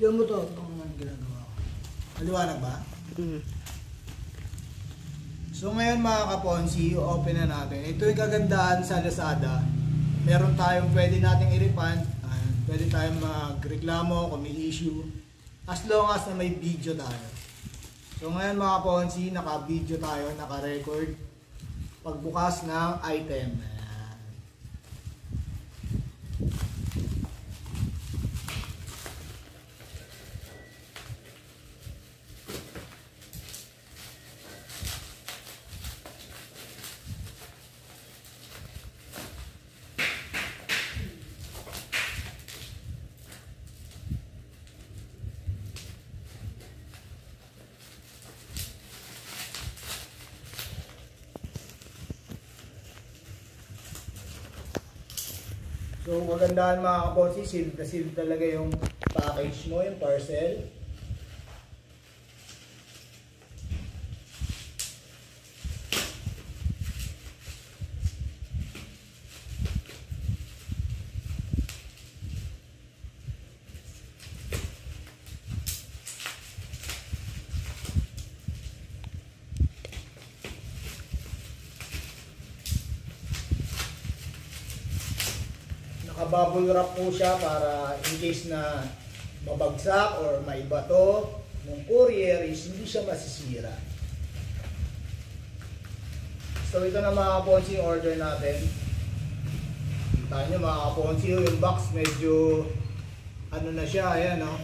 Diyan mo to. Ito ang ginagawa ko. Maliwanag ba? So ngayon mga kaponsi, open na natin. Ito yung kagandahan sa Lazada. Meron tayong pwede nating i-refund. Pwede tayong magreklamo kung may issue. As long as na may video tayo. So ngayon mga kaponsi, naka-video tayo, naka-record. Pagbukas ng item. So magandaan mga kaponsi, sealed na sealed talaga yung package mo, yung parcel. Bubble wrap po siya para in case na mabagsak or maibato ng courier is hindi siya masisira. So ito na mga kaponsi yung order natin. Kita nyo mga kaponsi yung box medyo ano na siya, ayan o.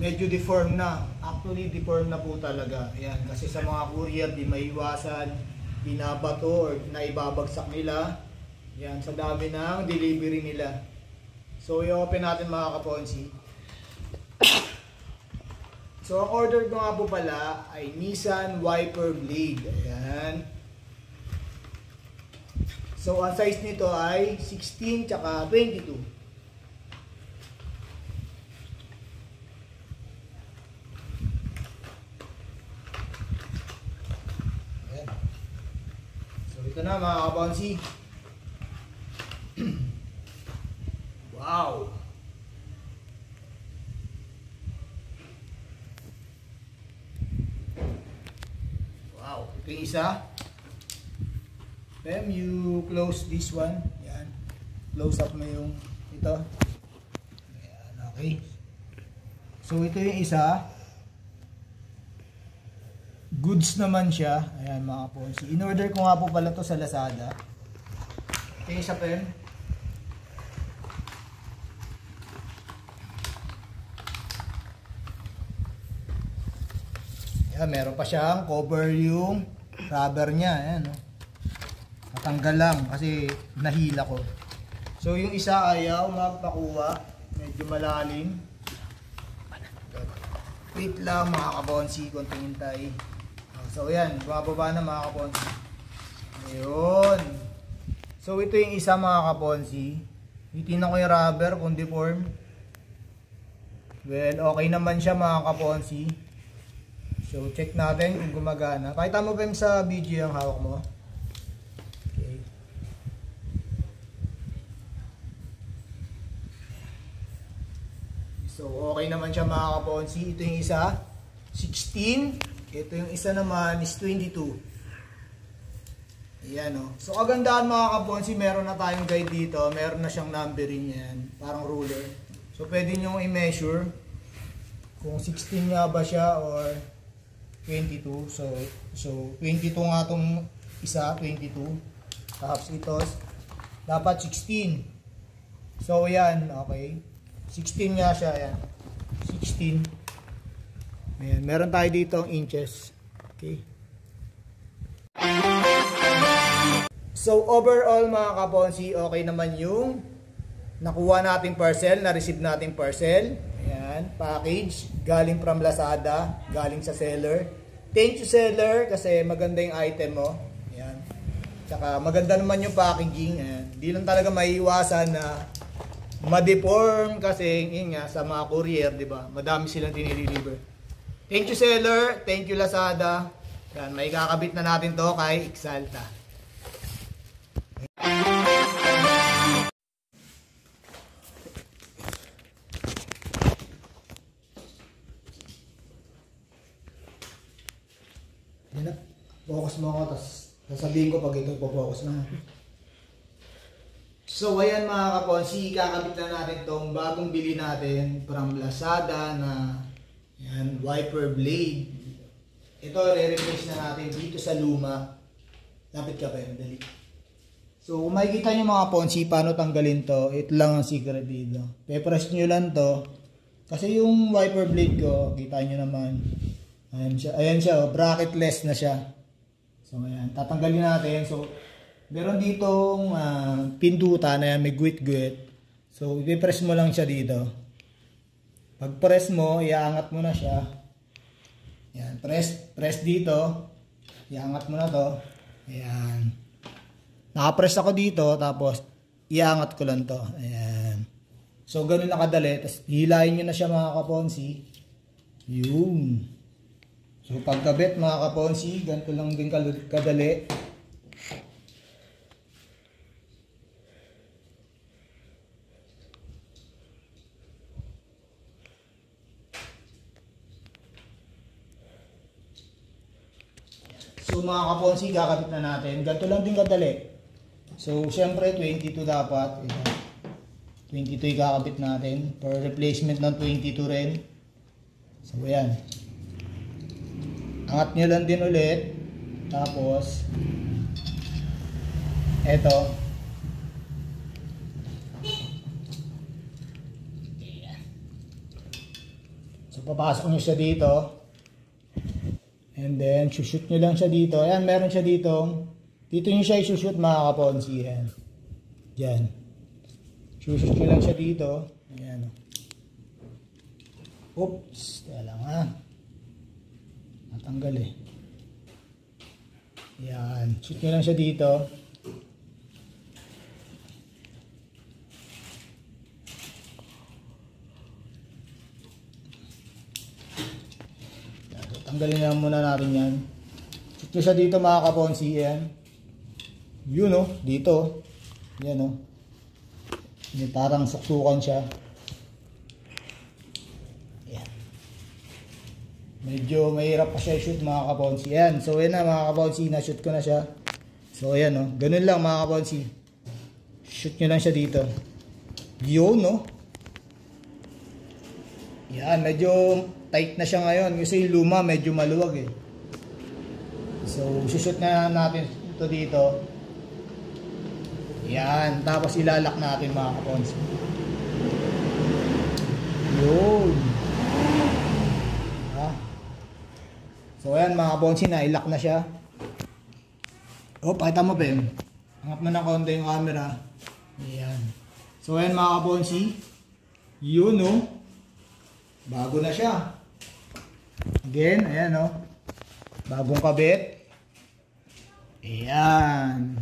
Medyo deform na. Actually deform na po talaga. Ayan, kasi sa mga courier di maiwasan, binabato or naibabagsak nila. Yan, sa dami ng delivery nila. So, i-open natin mga kaponsi. So, ang order ko nga po pala ay Nissan Wiper Blade. Ayan. So, ang size nito ay 16 tsaka 22. Ayan. So, ito na mga kaponsi. Wow! Wow! Ito yung isa. Then you close this one. Yan. Close up mo yung ito. Ayan, okay. So ito yung isa. Goods naman siya. Ayan mga kaponsi. In-order ko nga po pala to sa Lazada. Ito yung isa pa yun. Yan, meron pa siyang cover yung rubber niya. Ayan, no? Natanggal lang kasi nahila ko. So yung isa ayaw magpakuha. Medyo malalim. Wait lang mga kabonsi, konting hintay. So yan, bababa na mga kabonsi. Ayun. So ito yung isa mga kabonsi. Titignan ko yung rubber kung deform. Well, okay naman siya mga kabonsi. So, check natin kung gumagana. Pakita mo ba sa video yung hawak mo? Okay. So, okay naman siya mga kaponsi. Ito yung isa, 16. Ito yung isa naman is 22. Ayan o. So, kagandahan mga kaponsi, meron na tayong guide dito. Meron na siyang numbering yan. Parang ruler. So, pwede nyo i-measure kung 16 nga ba siya or 22. So 22 nga itong isa, 22. Tapos ito, dapat 16. So yan, okay. 16 nga siya, yan. 16. Ayan, meron tayo dito ang inches. Okay. So overall mga kaponsi, okay naman yung nakuha nating parcel, na-receive nating parcel. Ayan, package, galing from Lazada, galing sa seller. Thank you seller kasi maganda yung item mo. Ayan. Tsaka maganda naman yung packaging. Ayan. Di lang talaga maiiwasan na ma-deform kasi yun nga sa mga courier, di ba? Madami silang dinideliver. Thank you seller, thank you Lazada. Ayan, may kakabit na natin to kay Exalta. focus mo ako, tapos sasabihin ko pag ito po-focus na. So ayan mga kaponsi, kakabit na natin tong bagong bili natin from Lazada na yan, wiper blade. Ito re-replace na natin dito sa luma. Lapit ka pa yun, dali. So kung makikita nyo mga ponsi paano tanggalin to, ito lang ang secret dito. Pe-press nyo lang to. Kasi yung wiper blade ko, kita nyo naman. Ayan siya, bracketless na siya. So ayan, tatanggalin natin. So meron ditong pindutan na yan, may guwit-guwit. So, i-press mo lang siya dito. Pag press mo, iaangat mo na siya. Yan, press dito. Iaangat mo na to. Ayan. Nakapress ako dito, tapos iaangat ko lang to. Ayan. So, ganun na kadali. Tapos, hilahin nyo na siya mga kaponsi. Yun. So, pagkabit mga kaponsi, ganito lang din kadali. So mga kaponsi, kakabit na natin. Ganito lang din kadali. So syempre 22 dapat. 22 kakabit natin. For replacement ng 22 rin. So ayan. Angat nyo lang din ulit. Tapos eto. So papasok nyo siya dito. And then, shoot nyo lang siya dito. Ayan, meron siya dito. Dito nyo siya i-shoot mga kaponsi. Ayan. Diyan. Shoot nyo lang siya dito. Ayan. Oops. Kaya lang ha. Natanggal eh. Ayan. Shoot nyo lang siya dito. Tanggalin na muna natin yan. Ito siya dito mga kaponsi. Yan. Yun o. Dito. Yan o. Yan, parang suksukan siya. Yan. Medyo mahirap pa siya shoot mga kaponsi. Yan. So yan na mga kaponsi. Na-shoot ko na siya. So yan o. Ganun lang mga kaponsi. Shoot nyo lang siya dito. Yun o. Yan. Medyo tight na siya ngayon kasi yung luma medyo maluwag eh. So, shoot na natin ito dito. Yan. Tapos ilalak natin mga kaponsi. Yun. Ha? So, ayan mga kaponsi, na-ilock na siya. Oh, pakita mo, Ben. Angat mo na konti yung camera. Ayan. So, ayan mga kaponsi. Yun, oh. Bago na siya. Again, ayan o. Bagong kabit. Ayan.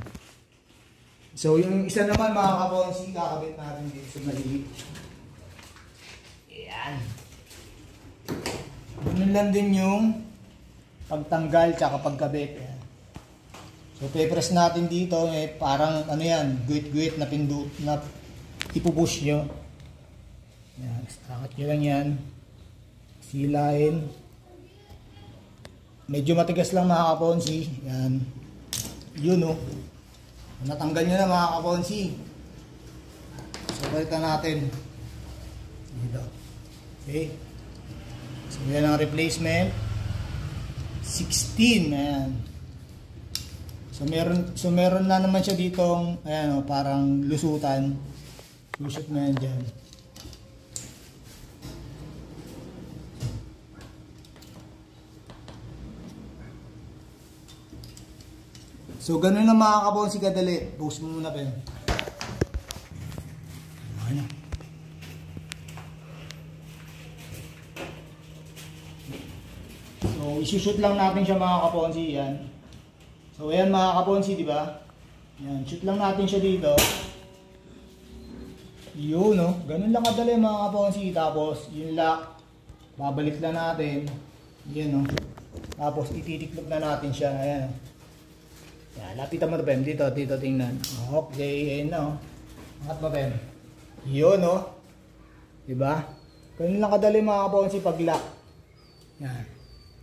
So, yung isa naman mga kaponsi, kakabit natin dito sa maliit. Ayan. Ganun lang din yung pagtanggal tsaka pagkabit. Ayan. So, pe-press natin dito. Parang ano yan, guwit-guwit na pindut na ipupush nyo. Ayan. Angat nyo lang yan. Silain. Medyo matigas lang mga kaponsi. Yan. Yun o. Natanggal nyo na mga kaponsi. So, balitan natin. Dito. Okay. So, yan ang replacement. 16. Ayan. So, meron na naman siya ditong, ayan o, parang lusutan. Lusot na yan dyan. So, ganun na mga kaponsi kadali. Post mo muna, Ben. Ano? So, isushoot lang natin siya mga kaponsi. Yan. So, ayan mga kaponsi, di ba? Yan. Shoot lang natin siya dito. Yun, no? Ganun lang kadali mga kaponsi. Tapos, yung lock. Babalik lang natin. Yan, no? Tapos, ititiklop na natin siya. Ayan, no? Yan, lapitan mo na, Ben. Dito tingnan. Okay, ayun na, oh. Angat mo, Ben. Yun, oh. Diba? Ganun lang kadali mga kaponsi pag lock. Yan.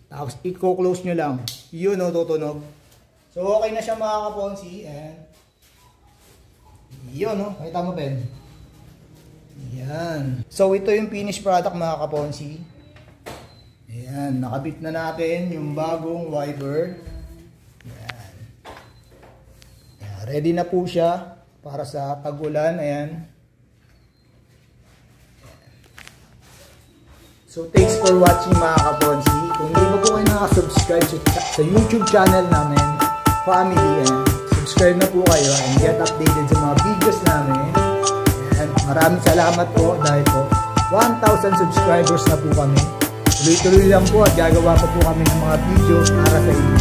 Tapos, i-close nyo lang. Yun, oh, tutunog. So okay na siya mga kaponsi. Ayan. Yun, no? Makita mo, Ben? Ayan. So ito yung finished product mga kaponsi. Ayan. Nakabit na natin yung bagong wiper. Ayan. Ayan. Ready na po siya para sa tag-ulan. Ayan. So thanks for watching mga kaponsi. Kung hindi pa po kayo nakasubscribe sa YouTube channel namin, family, subscribe na po kayo and get updated sa mga videos namin. And maraming salamat po dahil po 1,000 subscribers na po kami. Tuloy-tuloy lang po at gagawa pa po kami ng mga video para sa inyo.